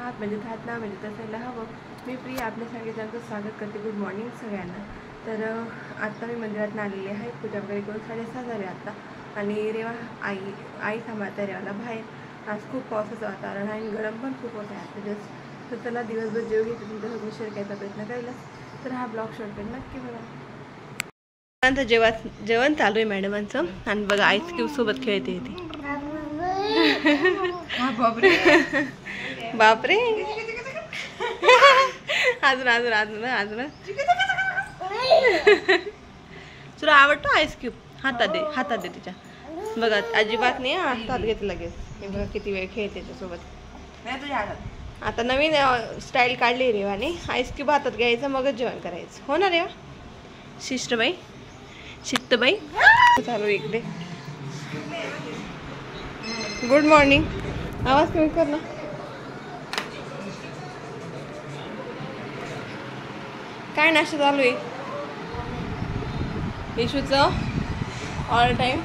आहात मजेत आहात ना, मजेत असायला हवं। मी प्रिया आपल्या सगळ्यांचं स्वागत करते। गुड मॉर्निंग सगळ्यांना। तर आत्ता मी मंदिरात आलेली आहे, पूजा वगैरे करून 6:30 झाले आत्ता। आणि रेवा आई थांबवते रेवाला बाहेर। आज खूप पावसाचं वातावरण आहे आणि गरम पण खूप होत आहे आता जस्ट। तर त्याला दिवसभर जेव घेते तुमच्यासोबत शेअर करायचा प्रयत्न करायला, तर हा ब्लॉग शॉर्ट करून नक्की बघा। जेवण चालू आहे मॅडमांचं आणि बघा आईस क्यूब सोबत खेळते ती। बापरे अजून अजून अजून अजून तुला आवडतो आईस क्यूब? हातात दे तिच्या। बघा अजिबात नाही, हातात घेते लगेच। हे बघा किती वेळ खेळते त्याच्यासोबत। आता नवीन स्टाईल काढली रेवाने, आईस क्यूब हातात घ्यायचं मगच जेवण करायचं, हो ना रेवा? शिस्तबाई चालू इकडे। गुड मॉर्निंग, आवाज कमी कर ना। काय नाश्ता चालू आहे? इशूचं ऑल टाइम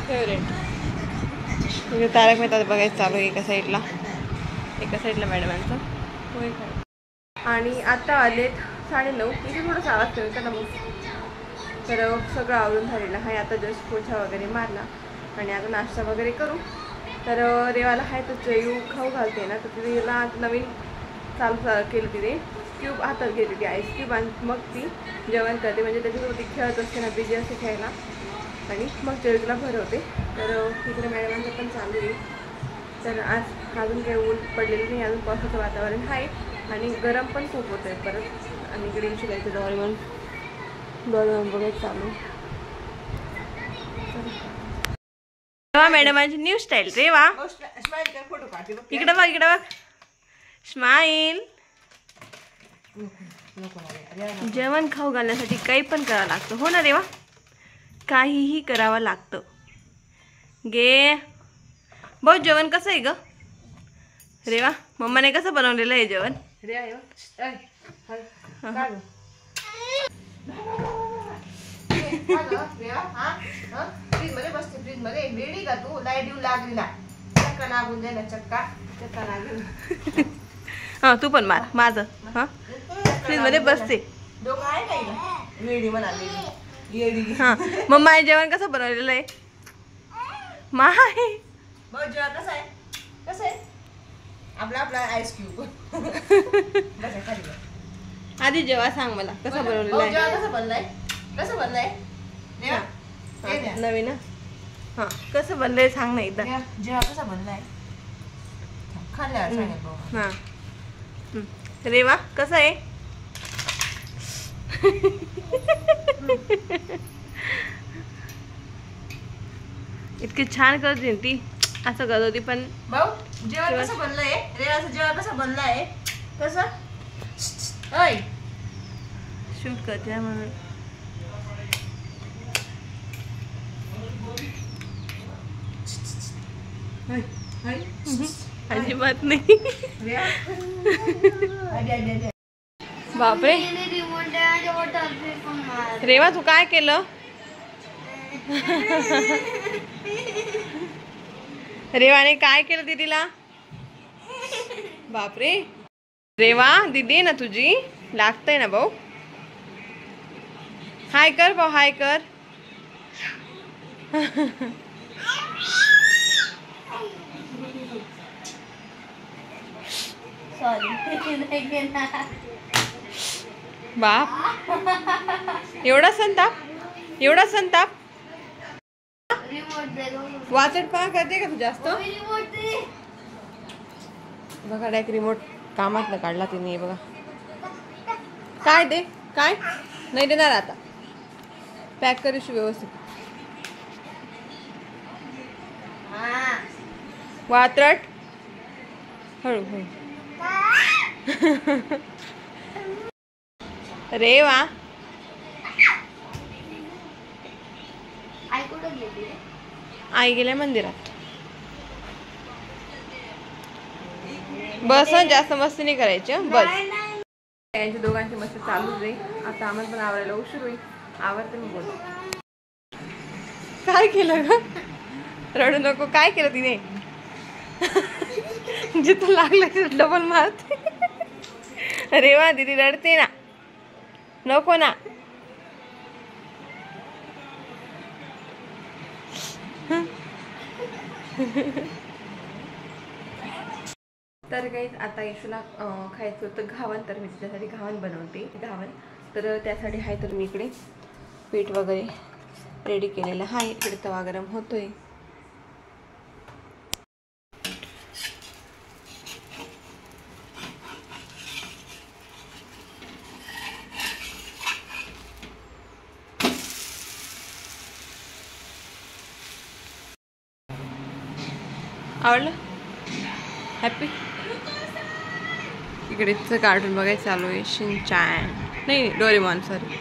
फेवरेट म्हणजे तारक मेहता बघायचं चालू आहे एका साईडला मॅडमांचं होय काय। आणि आता आलेत 9:30, इथे थोडंसं आवाज कमी कर ना मग। तर सगळं आवरून झालेलं आहे, आता जस्ट पोछा वगैरे मारला आणि आता नाश्ता वगैरे करू। तर रेवाला आहे तर जेऊ खाऊ घालते ना, तर तिला नवीन चालू केलं तिने क्यूब हातात घेते ती आईस क्यूब आणि मग ती जेवण करते, म्हणजे त्याच्यासोबत ती खेळत असते ना, बिजी असते खेळायला आणि मग जेवणाला भरवते। तर इकडे मॅडमांचं पण चालू आहे। तर आज अजून काही ऊन पडलेलं नाही, अजून पावसाचं वातावरण आहे आणि गरम पण खूप होतं आहे परत। आणि इकडे शिकायचं डॉरेमॉन बघायचं चालू। मॅडमांची न्यू स्टाईल रेवा, इकडे बघ स्माईल। जेवण खाऊ घालण्यासाठी काही पण करावं लागतं, हो ना रेवा? काहीही करावं लागतं। गे भाऊ जेवण कसं आहे ग रेवा? मम्माने कसं बनवलेलं आहे जेवण? हा तू पण मार माझं। हा फ्रीज मध्ये बसते। हा मम्मा जेवण कसं बनवलेलं आहे? कसं आहे आपला आईस क्यूब। आधी जेव्हा सांग मला कसं बनवलेलं आहे? कसं बनलंय नवीन? हा कसं बनलंय सांग ना एकदा। जेव्हा कसं बनलंय खाल्ल्यावर सांगेल। हा रेवा कसं आहे? इतकी छान करते ती, असं करत होती पण। भाऊ जेवण कसं बनलंय? रेवाचं जेवण कसं बनलंय? कसं शूट करते म्हणून। अजिबात नाही। बापरे रेवा तू काय केलं? रेवाने काय केलं दीदीला? बापरे रेवा दीदी ना तुझी लागतंय ना भाऊ। हाय कर भाऊ, हाय कर। बाप एवढा संताप वाचट पहा करते का तू जास्त? बघा डायरेक्ट रिमोट कामात काढला तिने। बघा काय दे, काय नाही देणार आता, पॅक करूशी व्यवस्थित। वात्रट हळू हळू। रेवा आई गेल्या मंदिरात। बस जास्त मस्ती नाही करायची बस। यांच्या दोघांची मस्ती चालूच आहे। आता आम्हाला पण आवरायला उशीर होईल, आवरते मी बोल। काय केलं ग? रडू नको, काय केलं तिने? जिथं लागलं डबल मारते. अरे वा दीदी रडते ना, नको ना. तर गाईज आता यशूला खायचं होतं घावन, तर मी त्याच्यासाठी घावन बनवते. घावन तर त्यासाठी आहे, तर मी इकडे पीठ वगैरे रेडी केलेलं आहे. इकडे तवा गरम होतोय. आवडलं? हॅपी? इकडेच कार्टून बघायचं चालू आहे. शिनचॅन नाही, डोरेमॉन सॉरी.